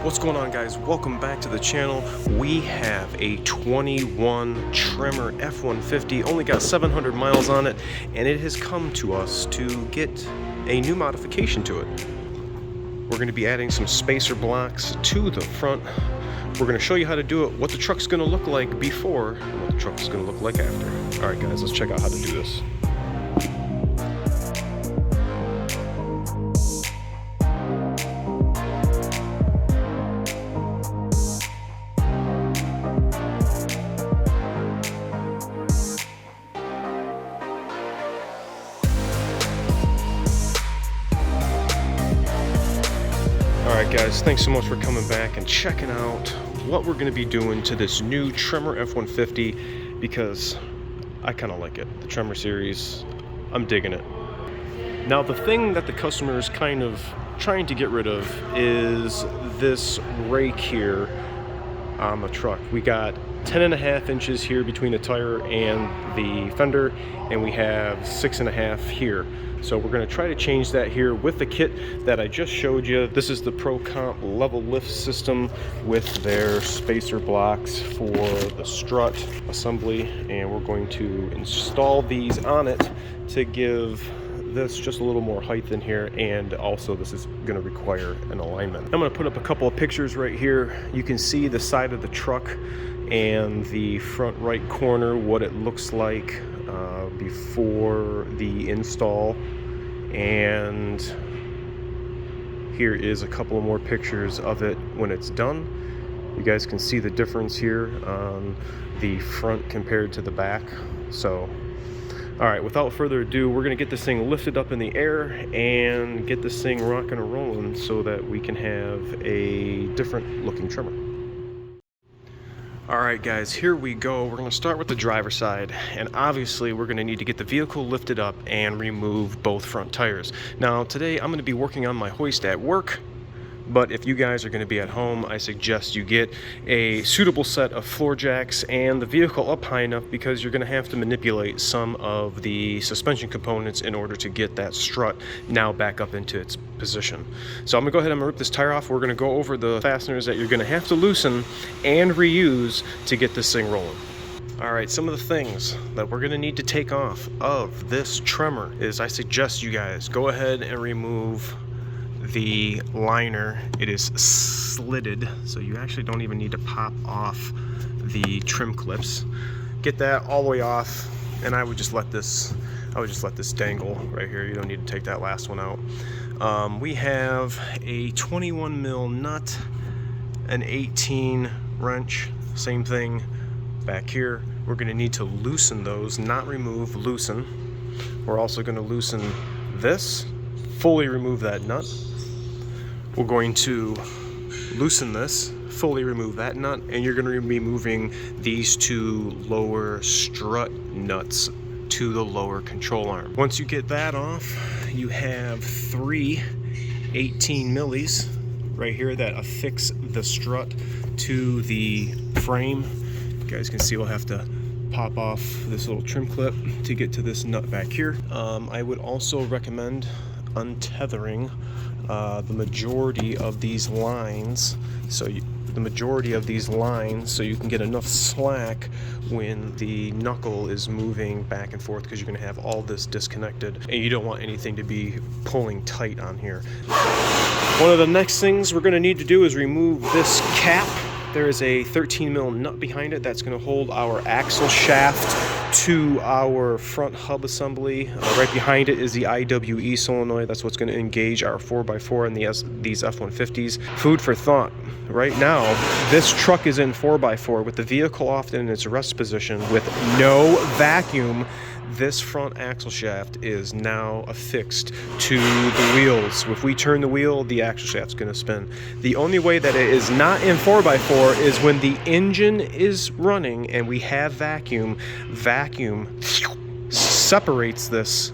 What's going on, guys? Welcome back to the channel. We have a 21 Tremor F-150, only got 700 miles on it, and it has come to us to get a new modification to it. We're going to be adding some spacer blocks to the front. We're going to show you how to do it, what the truck's going to look like before, and what the truck's going to look like after. All right, guys, let's check out how to do this. Alright guys, thanks so much for coming back and checking out what we're going to be doing to this new Tremor F-150, because I kind of like it. The Tremor series, I'm digging it. Now the thing that the customer is kind of trying to get rid of is this rake here on the truck. We got 10.5 inches here between the tire and the fender, and we have 6.5 here. So we're going to try to change that here with the kit that I just showed you. This is the Pro Comp level lift system with their spacer blocks for the strut assembly, and we're going to install these on it to give this just a little more height in here, and also this is going to require an alignment. I'm going to put up a couple of pictures right here. You can see the side of the truck and the front right corner, what it looks like before the install, and here is a couple of more pictures of it when it's done. You guys can see the difference here on the front compared to the back. So all right, without further ado, we're going to get this thing lifted up in the air and get this thing rocking and rolling so that we can have a different looking Tremor. All right, guys, here we go. We're going to start with the driver's side, and obviously we're going to need to get the vehicle lifted up and remove both front tires. Now, today I'm going to be working on my hoist at work, but if you guys are going to be at home, I suggest you get a suitable set of floor jacks and the vehicle up high enough, because you're going to have to manipulate some of the suspension components in order to get that strut now back up into its position. So I'm going to go ahead and rip this tire off. We're going to go over the fasteners that you're going to have to loosen and reuse to get this thing rolling. All right, some of the things that we're going to need to take off of this Tremor is, I suggest you guys go ahead and remove the liner. It is slitted, so you actually don't even need to pop off the trim clips. Get that all the way off, and I would just let this dangle right here. You don't need to take that last one out. We have a 21 mil nut, an 18 wrench, same thing back here. We're going to need to loosen those, not remove, loosen. We're also going to loosen this, fully remove that nut. We're going to loosen this, fully remove that nut, and you're going to be moving these two lower strut nuts to the lower control arm. Once you get that off, you have 3 18 millis right here that affix the strut to the frame. You guys can see we'll have to pop off this little trim clip to get to this nut back here. I would also recommend untethering the majority of these lines, so you can get enough slack when the knuckle is moving back and forth, because you're going to have all this disconnected and you don't want anything to be pulling tight on here. One of the next things we're going to need to do is remove this cap. There is a 13 mil nut behind it that's going to hold our axle shaft to our front hub assembly. Right behind it is the IWE solenoid. That's what's going to engage our 4x4 in these F-150s. Food for thought. Right now, this truck is in 4x4 with the vehicle often in its rest position with no vacuum. This front axle shaft is now affixed to the wheels. If we turn the wheel, the axle shaft's going to spin. The only way that it is not in 4x4 is when the engine is running and we have vacuum. Vacuum separates this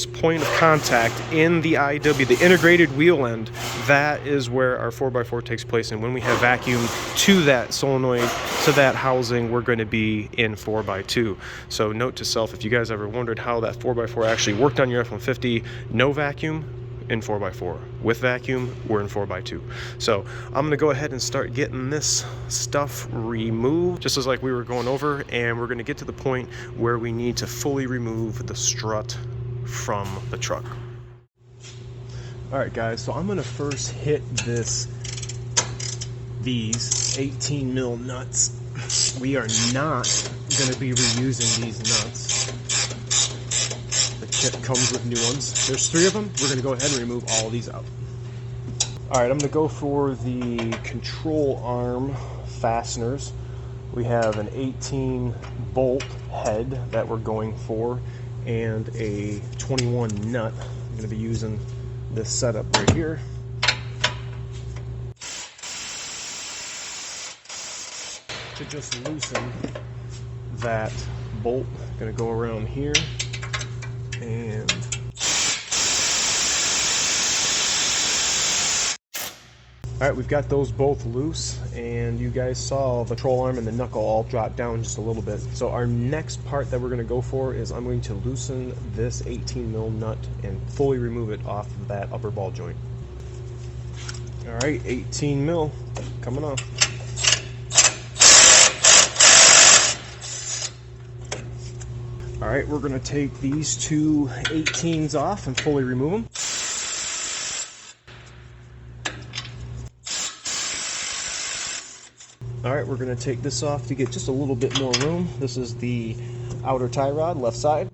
point of contact in the IW, the integrated wheel end. That is where our 4x4 takes place, and when we have vacuum to that solenoid, to that housing, we're going to be in 4x2. So note to self, if you guys ever wondered how that 4x4 actually worked on your F-150, no vacuum, in 4x4. With vacuum, we're in 4x2. So I'm gonna go ahead and start getting this stuff removed, just as like we were going over, and we're gonna get to the point where we need to fully remove the strut from the truck. All right, guys, so I'm gonna first hit these 18 mil nuts. We are not gonna be reusing these nuts. The kit comes with new ones. There's 3 of them. We're gonna go ahead and remove all of these out. All right, I'm gonna go for the control arm fasteners. We have an 18 bolt head that we're going for, and a 21 nut. I'm gonna be using this setup right here. To just loosen that bolt, gonna go around here and all right, we've got those both loose, and you guys saw the control arm and the knuckle all drop down just a little bit. So our next part that we're going to go for is I'm going to loosen this 18 mil nut and fully remove it off of that upper ball joint. All right, 18 mil coming off. All right, we're going to take these 2 18s off and fully remove them. All right, we're going to take this off to get just a little bit more room. This is the outer tie rod, left side.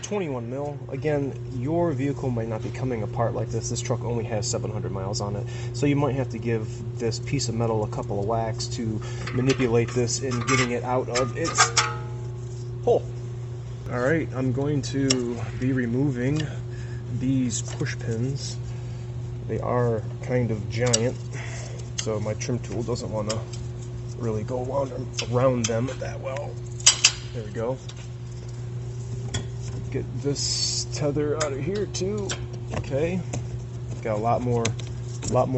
21 mil. Again, your vehicle might not be coming apart like this. This truck only has 700 miles on it. So you might have to give this piece of metal a couple of whacks to manipulate this in getting it out of its hole. All right, I'm going to be removing these push pins. They are kind of giant, so my trim tool doesn't want to really go around them that well. There we go. Get this tether out of here too. Okay, got a lot more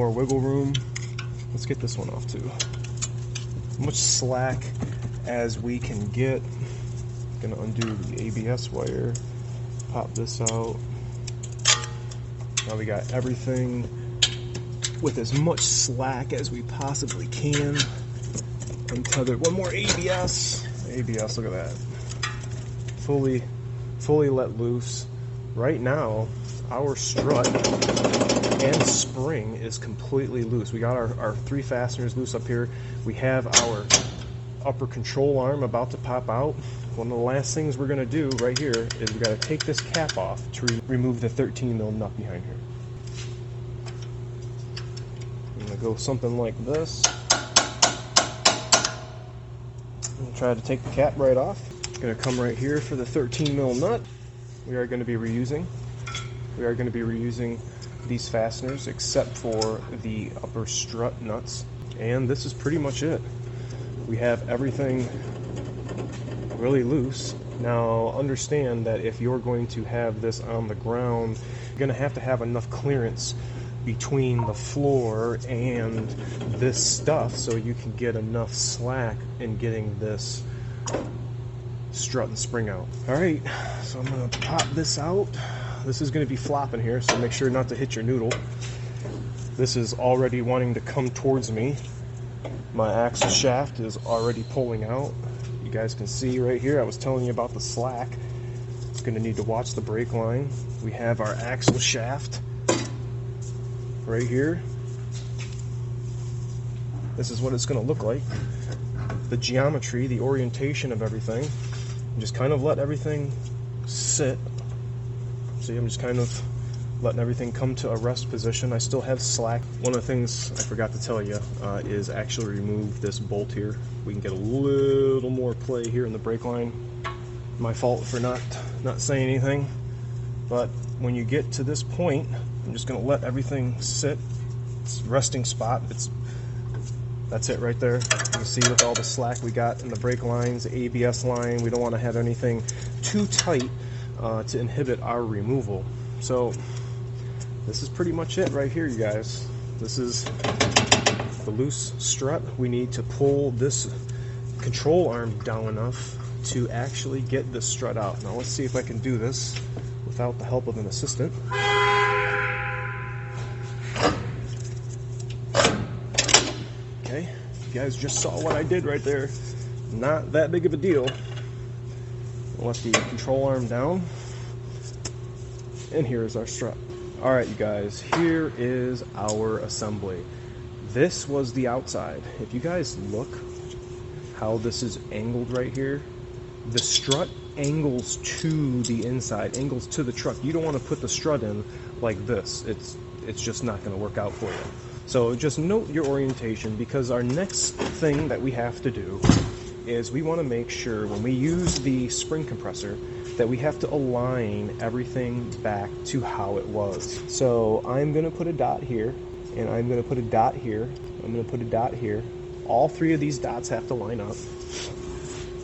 wiggle room. Let's get this one off too. As much slack as we can get. Gonna undo the ABS wire. Pop this out. Now we got everything with as much slack as we possibly can. Untethered. One more ABS. ABS, look at that. Fully let loose. Right now, our strut and spring is completely loose. We got our 3 fasteners loose up here. We have our upper control arm about to pop out. One of the last things we're gonna do right here is we gotta take this cap off to remove the 13 mil nut behind here. I'm gonna go something like this. I'm gonna try to take the cap right off. Gonna come right here for the 13 mil nut. We are gonna be reusing these fasteners except for the upper strut nuts. And this is pretty much it. We have everything really loose. Now understand that if you're going to have this on the ground, you're going to have enough clearance between the floor and this stuff so you can get enough slack in getting this strut and spring out. Alright, so I'm going to pop this out. This is going to be flopping here, so make sure not to hit your noodle. This is already wanting to come towards me. My axle shaft is already pulling out. You guys can see right here, I was telling you about the slack. It's going to need to watch the brake line. We have our axle shaft right here. This is what it's going to look like. The geometry, the orientation of everything. Just kind of let everything sit. See, I'm just kind of letting everything come to a rest position. I still have slack. One of the things I forgot to tell you is actually remove this bolt here. We can get a little more play here in the brake line. My fault for not saying anything. But when you get to this point, I'm just going to let everything sit. It's resting spot. That's it right there. You can see with all the slack we got in the brake lines, the ABS line, we don't want to have anything too tight to inhibit our removal. So this is pretty much it right here, you guys. This is the loose strut. We need to pull this control arm down enough to actually get this strut out. Now let's see if I can do this without the help of an assistant. Okay, you guys just saw what I did right there. Not that big of a deal. Let the control arm down. And here's our strut. Alright you guys, here is our assembly. This was the outside. If you guys look how this is angled right here, the strut angles to the inside, angles to the truck. You don't want to put the strut in like this. It's just not going to work out for you. So just note your orientation, because our next thing that we have to do is we want to make sure when we use the spring compressor that we have to align everything back to how it was. So I'm going to put a dot here, and I'm going to put a dot here, I'm going to put a dot here. All three of these dots have to line up.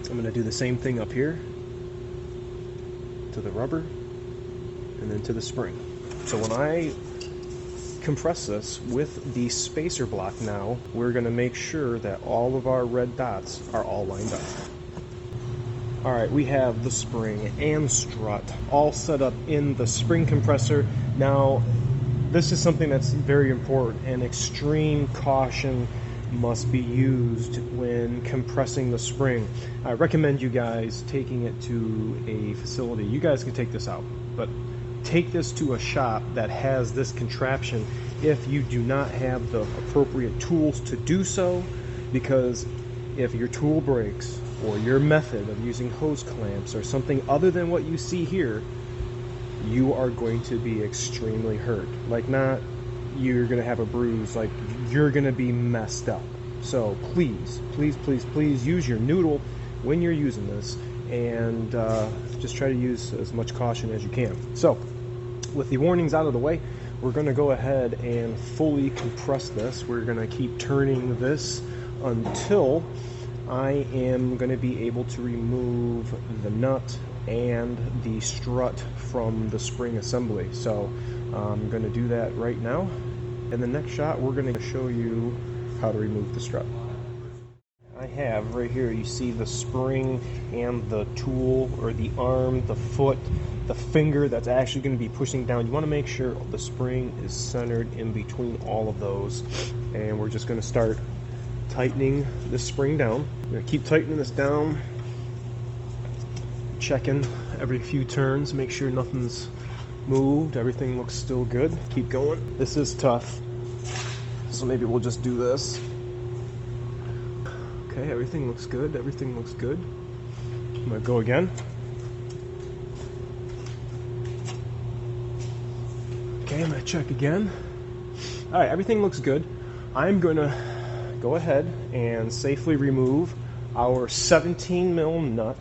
I'm going to do the same thing up here to the rubber and then to the spring. So when I compress this with the spacer block now, we're going to make sure that all of our red dots are all lined up. Alright, we have the spring and strut all set up in the spring compressor. Now, this is something that's very important, and extreme caution must be used when compressing the spring. I recommend you guys taking it to a facility. You guys can take this out, but take this to a shop that has this contraption if you do not have the appropriate tools to do so, because if your tool breaks, or your method of using hose clamps or something other than what you see here, you are going to be extremely hurt. Like, not you're going to have a bruise, like you're going to be messed up. So please, please, please, please use your noodle when you're using this, and just try to use as much caution as you can. So with the warnings out of the way, we're going to go ahead and fully compress this. We're going to keep turning this until I am going to be able to remove the nut and the strut from the spring assembly. So I'm going to do that right now. In the next shot, we're going to show you how to remove the strut. I have right here, you see the spring and the tool, or the arm, the foot, the finger that's actually going to be pushing down. You want to make sure the spring is centered in between all of those. And we're just going to start tightening this spring down. I'm going to keep tightening this down, checking every few turns, make sure nothing's moved, everything looks still good. Keep going. This is tough, so maybe we'll just do this. Okay, everything looks good, everything looks good. I'm going to go again. Okay, I'm going to check again. Alright, everything looks good. I'm going to go ahead and safely remove our 17 mil nut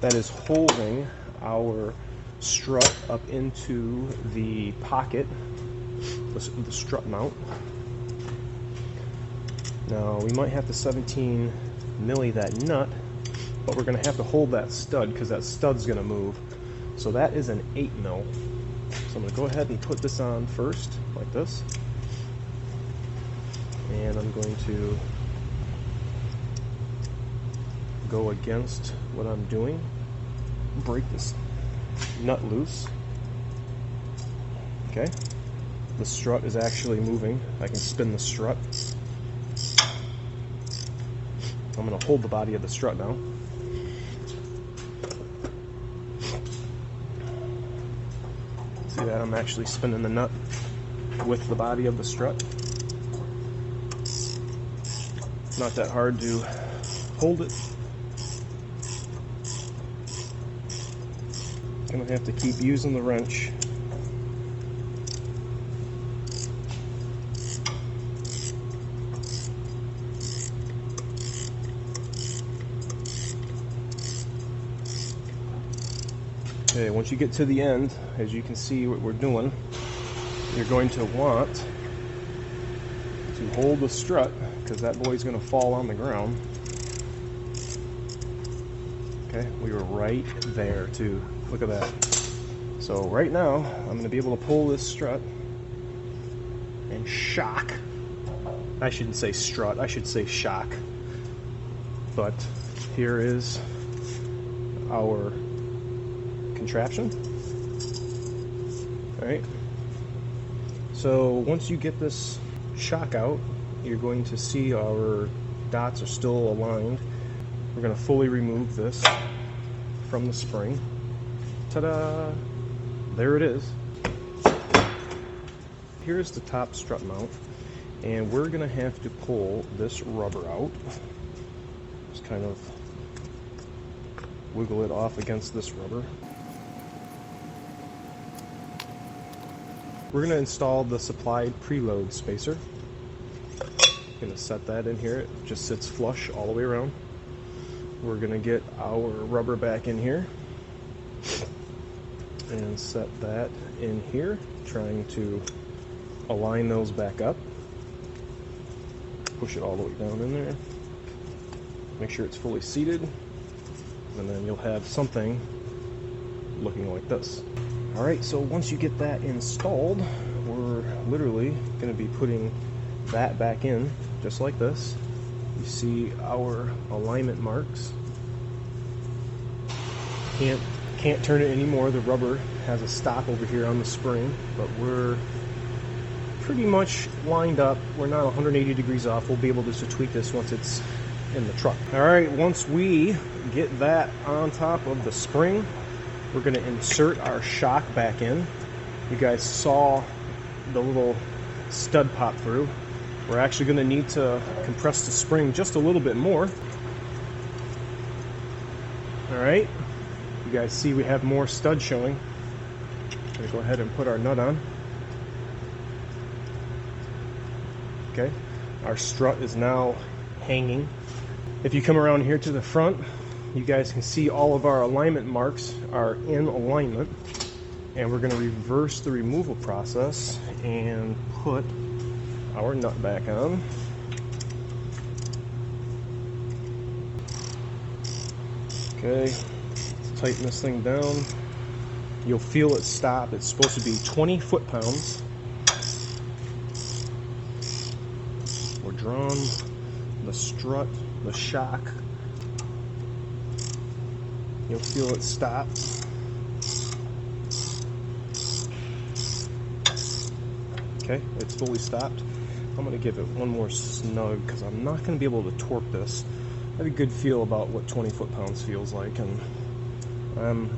that is holding our strut up into the pocket, the strut mount. Now we might have to 17 milli that nut, but we're going to have to hold that stud because that stud's going to move. So that is an 8 mil. So I'm going to go ahead and put this on first, like this. And I'm going to go against what I'm doing, break this nut loose. Okay, the strut is actually moving. I can spin the strut. I'm going to hold the body of the strut now. See that? I'm actually spinning the nut with the body of the strut. Not that hard to hold it. I'm going to have to keep using the wrench. Okay, once you get to the end, as you can see what we're doing, you're going to want to hold the strut, because that boy's going to fall on the ground. Okay, we were right there too. Look at that. So right now, I'm going to be able to pull this strut and shock. I shouldn't say strut, I should say shock. But here is our contraption. Alright, so once you get this shock out, you're going to see our dots are still aligned. We're going to fully remove this from the spring. Ta-da! There it is. Here's the top strut mount, and we're going to have to pull this rubber out. Just kind of wiggle it off against this rubber. We're going to install the supplied preload spacer. Going to set that in here. It just sits flush all the way around. We're going to get our rubber back in here and set that in here, trying to align those back up. Push it all the way down in there. Make sure it's fully seated, and then you'll have something looking like this. Alright, so once you get that installed, we're literally going to be putting that back in just like this. You see our alignment marks. Can't turn it anymore. The rubber has a stop over here on the spring, but we're pretty much lined up. We're not 180 degrees off. We'll be able to tweak this once it's in the truck. Alright, once we get that on top of the spring, we're going to insert our shock back in. You guys saw the little stud pop through. We're actually going to need to compress the spring just a little bit more. Alright, you guys see we have more stud showing. I'm going to go ahead and put our nut on. Okay, our strut is now hanging. If you come around here to the front, you guys can see all of our alignment marks are in alignment, and we're going to reverse the removal process and put our nut back on. Okay, let's tighten this thing down. You'll feel it stop. It's supposed to be 20 foot-pounds. We're drawn the strut, the shock. You'll feel it stop. Okay, it's fully stopped. I'm going to give it one more snug because I'm not going to be able to torque this. I have a good feel about what 20 foot-pounds feels like, and I'm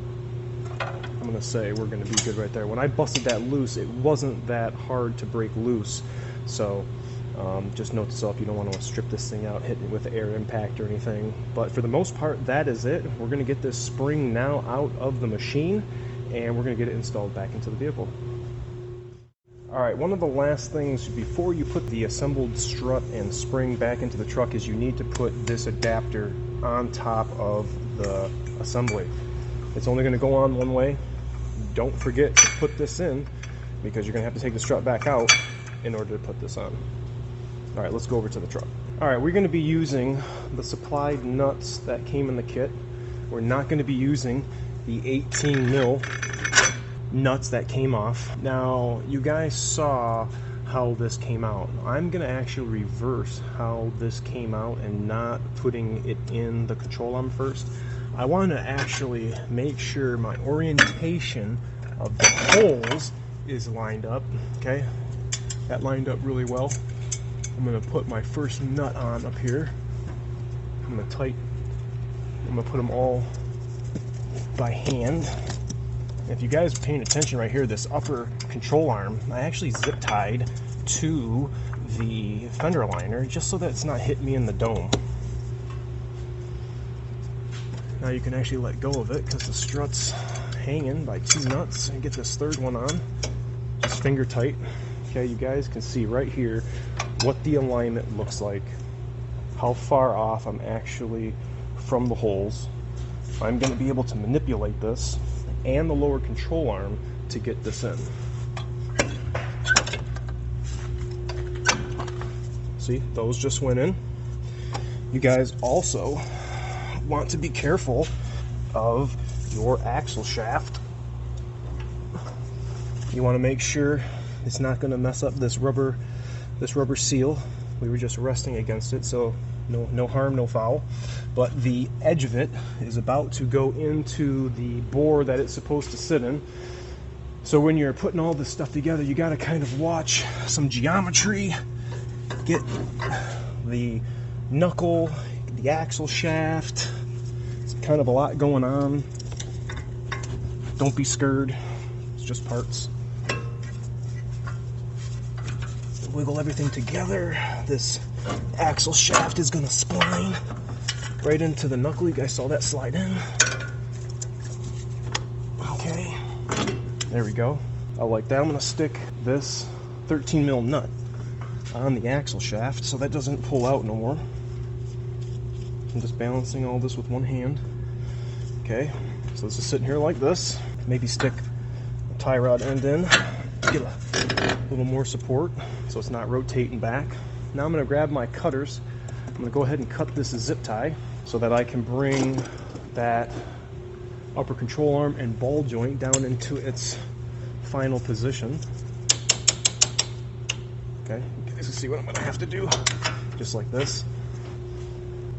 going to say we're going to be good right there. When I busted that loose, it wasn't that hard to break loose, so just note to self, you don't want to strip this thing out, hit it with air impact or anything. But for the most part, that is it. We're going to get this spring now out of the machine, and we're going to get it installed back into the vehicle. Alright, one of the last things before you put the assembled strut and spring back into the truck is you need to put this adapter on top of the assembly. It's only going to go on one way. Don't forget to put this in, because you're going to have to take the strut back out in order to put this on. Alright, let's go over to the truck. Alright, we're going to be using the supplied nuts that came in the kit. We're not going to be using the 18 mil nuts that came off. Now, you guys saw how this came out. I'm going to actually reverse how this came out and not putting it in the control arm first. I want to actually make sure my orientation of the holes is lined up. Okay, that lined up really well. I'm going to put my first nut on up here. I'm going to put them all by hand. If you guys are paying attention right here, this upper control arm, I actually zip tied to the fender liner just so that it's not hitting me in the dome. Now you can actually let go of it because the strut's hanging by two nuts, and get this third one on. Just finger tight. Okay, you guys can see right here what the alignment looks like, how far off I'm actually from the holes. I'm going to be able to manipulate this and the lower control arm to get this in. See, those just went in. You guys also want to be careful of your axle shaft. You want to make sure it's not going to mess up this rubber seal. We were just resting against it, so no harm, no foul. But the edge of it is about to go into the bore that it's supposed to sit in. So when you're putting all this stuff together, you got to kind of watch some geometry, get the knuckle, the axle shaft. It's kind of a lot going on. Don't be scared, it's just parts. Wiggle everything together. This axle shaft is going to spline right into the knuckle. You guys saw that slide in. Okay, there we go. I like that. I'm going to stick this 13 mil nut on the axle shaft so that doesn't pull out no more. I'm just balancing all this with one hand. Okay, so this is sitting here like this. Maybe stick a tie rod end in, get a little more support so it's not rotating back. Now I'm going to grab my cutters. I'm going to go ahead and cut this zip tie so that I can bring that upper control arm and ball joint down into its final position. Okay, you guys can see what I'm going to have to do. Just like this.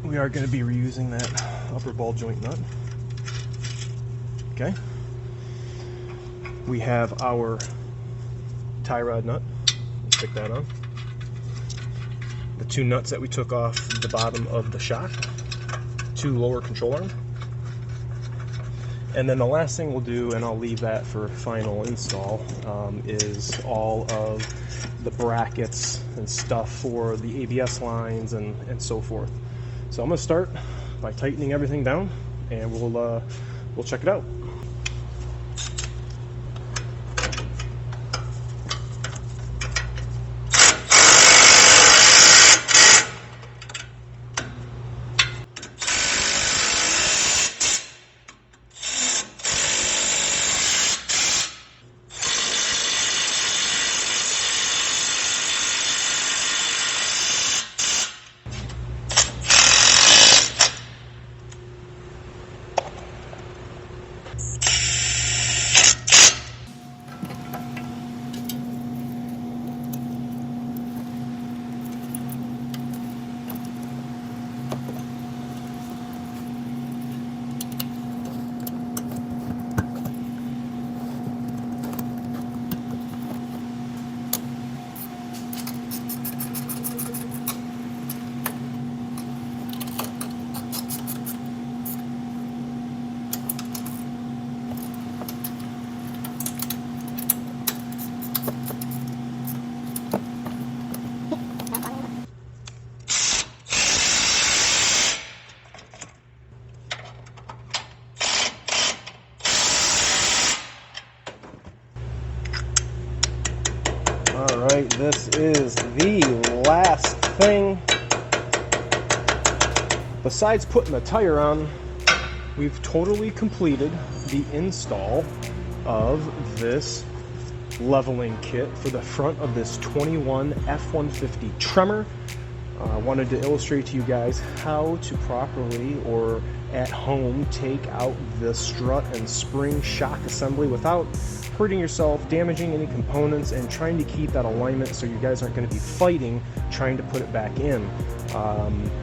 We are going to be reusing that upper ball joint nut. Okay. We have our tie rod nut. Let's stick that on. The two nuts that we took off the bottom of the shock. Two lower control arm. And then the last thing we'll do, and I'll leave that for final install, is all of the brackets and stuff for the ABS lines and so forth. So I'm going to start by tightening everything down, and we'll check it out. Alright, this is the last thing. Besides putting the tire on, we've totally completed the install of this leveling kit for the front of this 21 F-150 Tremor. I wanted to illustrate to you guys how to properly or at home take out the strut and spring shock assembly without hurting yourself, damaging any components, and trying to keep that alignment so you guys aren't going to be fighting trying to put it back in.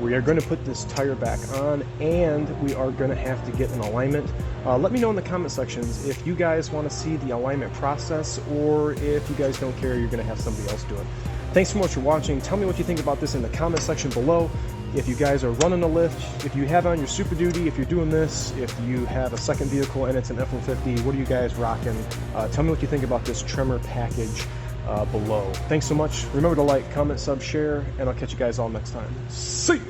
We are going to put this tire back on, and we are going to have to get an alignment. Let me know in the comment sections if you guys want to see the alignment process, or if you guys don't care, you're going to have somebody else do it. Thanks so much for watching. Tell me what you think about this in the comment section below. If you guys are running a lift, if you have on your Superduty, if you're doing this, if you have a second vehicle and it's an F-150, what are you guys rocking? Tell me what you think about this Tremor package below. Thanks so much. Remember to like, comment, sub, share, and I'll catch you guys all next time. See ya!